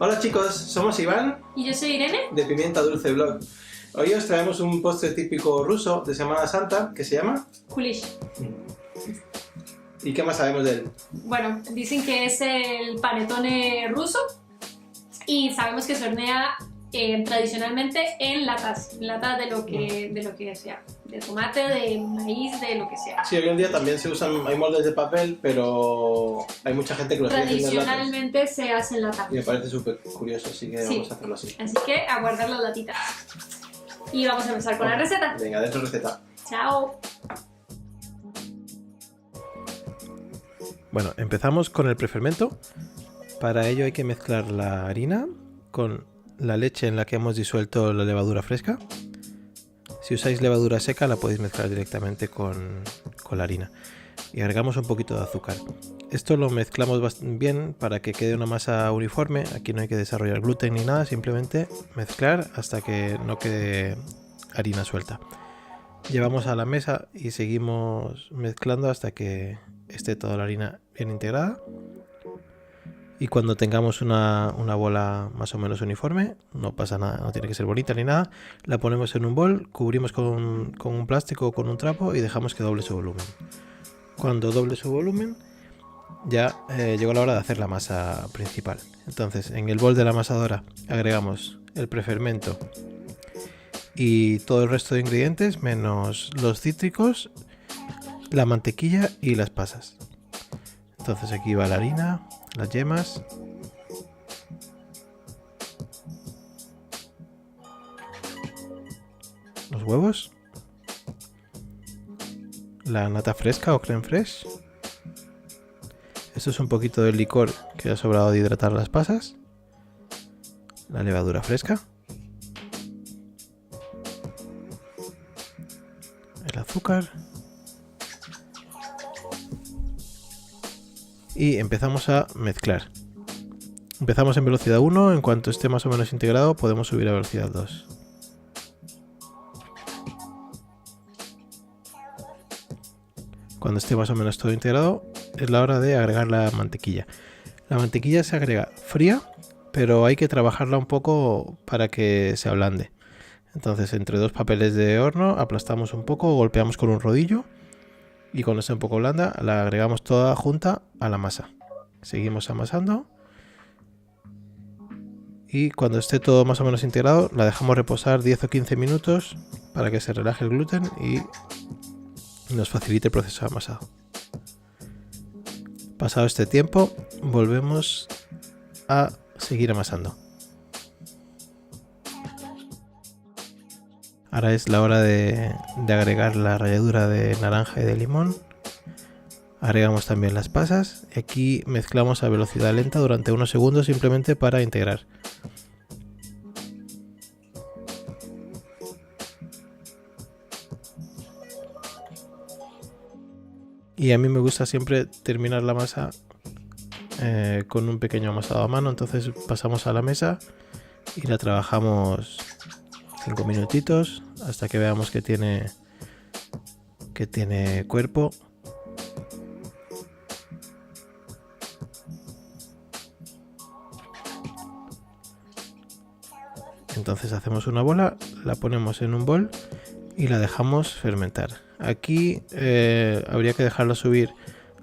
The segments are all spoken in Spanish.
Hola chicos, somos Iván Y yo soy Irene. de Pimienta Dulce Blog. Hoy os traemos un postre típico ruso de Semana Santa que se llama... Kulish. ¿Y qué más sabemos de él? Bueno, dicen que es el panetone ruso y sabemos que se hornea tradicionalmente en latas de lo que sea, de tomate, de maíz, de lo que sea. Sí, hoy en día también se usan, hay moldes de papel, pero hay mucha gente que lo sigue haciendo en latas. Tradicionalmente se hace en lata. Y me parece súper curioso, así que Sí. vamos a hacerlo así. Así que a guardar las latitas. Y vamos a empezar con la receta. Venga, dentro receta. ¡Chao! Bueno, empezamos con el prefermento. Para ello hay que mezclar la harina con la leche en la que hemos disuelto la levadura fresca. Si usáis levadura seca la podéis mezclar directamente con la harina. Y agregamos un poquito de azúcar. Esto lo mezclamos bien para que quede una masa uniforme. Aquí no hay que desarrollar gluten ni nada, simplemente mezclar hasta que no quede harina suelta. Llevamos a la mesa y seguimos mezclando hasta que esté toda la harina bien integrada. Y cuando tengamos una bola más o menos uniforme, no pasa nada, no tiene que ser bonita ni nada, la ponemos en un bol, cubrimos con un plástico o con un trapo y dejamos que doble su volumen. Cuando doble su volumen, ya llegó la hora de hacer la masa principal. Entonces, en el bol de la amasadora agregamos el prefermento y todo el resto de ingredientes, menos los cítricos, la mantequilla y las pasas. Entonces aquí va la harina, las yemas, los huevos, la nata fresca o crème fraîche. Esto es un poquito del licor que ha sobrado de hidratar las pasas, la levadura fresca, el azúcar y empezamos a mezclar. Empezamos en velocidad 1, en cuanto esté más o menos integrado podemos subir a velocidad 2. Cuando esté más o menos todo integrado es la hora de agregar la mantequilla. La mantequilla se agrega fría, pero hay que trabajarla un poco para que se ablande. Entonces entre dos papeles de horno aplastamos un poco, golpeamos con un rodillo y cuando esté un poco blanda la agregamos toda junta a la masa. Seguimos amasando y cuando esté todo más o menos integrado la dejamos reposar 10 o 15 minutos para que se relaje el gluten y nos facilite el proceso de amasado. Pasado este tiempo volvemos a seguir amasando. Ahora es la hora de agregar la ralladura de naranja y de limón. Agregamos también las pasas. Aquí mezclamos a velocidad lenta durante unos segundos simplemente para integrar. Y a mí me gusta siempre terminar la masa con un pequeño amasado a mano. Entonces pasamos a la mesa y la trabajamos 5 minutitos hasta que veamos que tiene cuerpo. Entonces hacemos una bola, la ponemos en un bol y la dejamos fermentar. Aquí habría que dejarla subir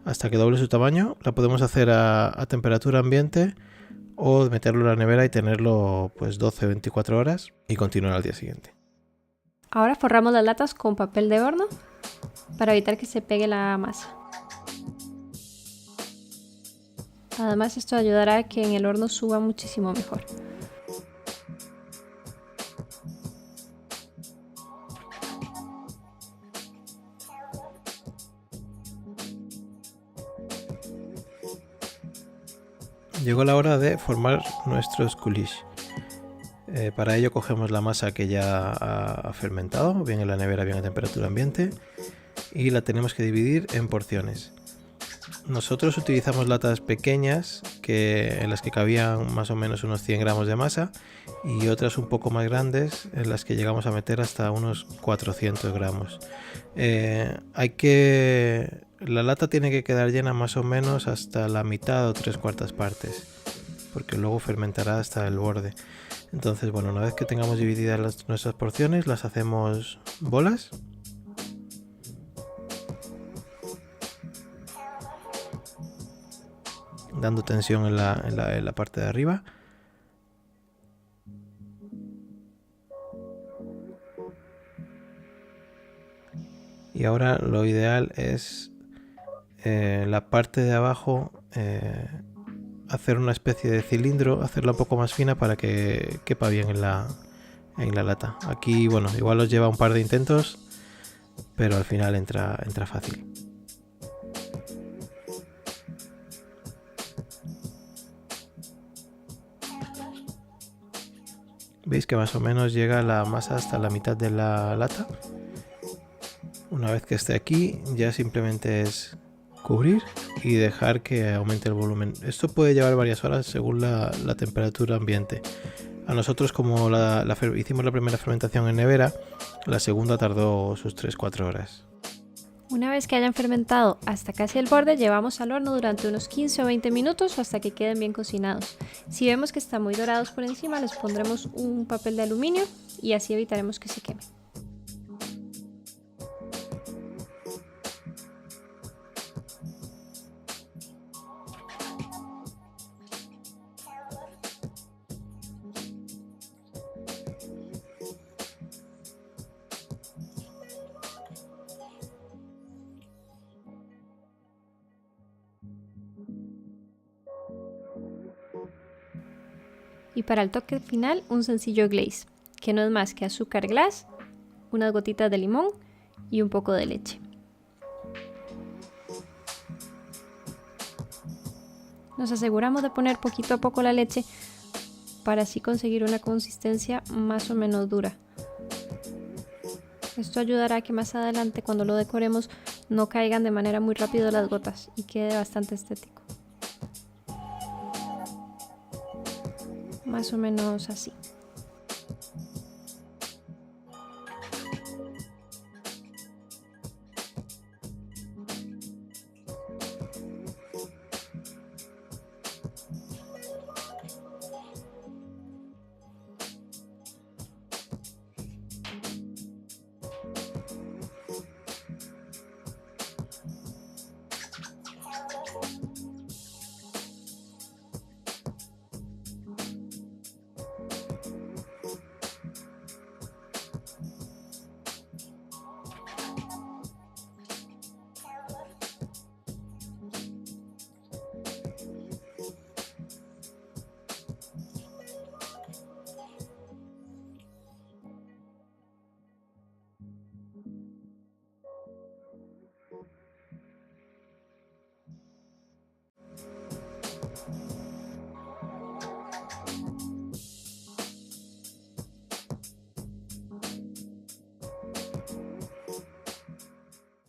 hasta que doble su tamaño. La podemos hacer a temperatura ambiente o meterlo en la nevera y tenerlo pues 12-24 horas y continuar al día siguiente. Ahora forramos las latas con papel de horno para evitar que se pegue la masa. Además esto ayudará a que en el horno suba muchísimo mejor. Llegó la hora de formar nuestros kulish. Para ello cogemos la masa que ya ha fermentado, bien en la nevera, bien a temperatura ambiente, y la tenemos que dividir en porciones. Nosotros utilizamos latas pequeñas en las que cabían más o menos unos 100 gramos de masa y otras un poco más grandes en las que llegamos a meter hasta unos 400 gramos. La lata tiene que quedar llena más o menos hasta la mitad o 3/4 partes, porque luego fermentará hasta el borde. Entonces, bueno, una vez que tengamos divididas nuestras porciones, las hacemos bolas. Dando tensión en la parte de arriba. Y ahora lo ideal es la parte de abajo hacer una especie de cilindro, hacerla un poco más fina para que quepa bien en la lata. Aquí, bueno, igual os lleva un par de intentos, pero al final entra fácil. Veis que más o menos llega la masa hasta la mitad de la lata. Una vez que esté aquí, ya simplemente es cubrir y dejar que aumente el volumen. Esto puede llevar varias horas según la temperatura ambiente. A nosotros, como hicimos la primera fermentación en nevera, la segunda tardó sus 3-4 horas. Una vez que hayan fermentado hasta casi el borde, llevamos al horno durante unos 15 o 20 minutos o hasta que queden bien cocinados. Si vemos que están muy dorados por encima, les pondremos un papel de aluminio y así evitaremos que se quemen. Y para el toque final, un sencillo glaze, que no es más que azúcar glass, unas gotitas de limón y un poco de leche. Nos aseguramos de poner poquito a poco la leche para así conseguir una consistencia más o menos dura. Esto ayudará a que más adelante, cuando lo decoremos, no caigan de manera muy rápida las gotas y quede bastante estético. Más o menos así.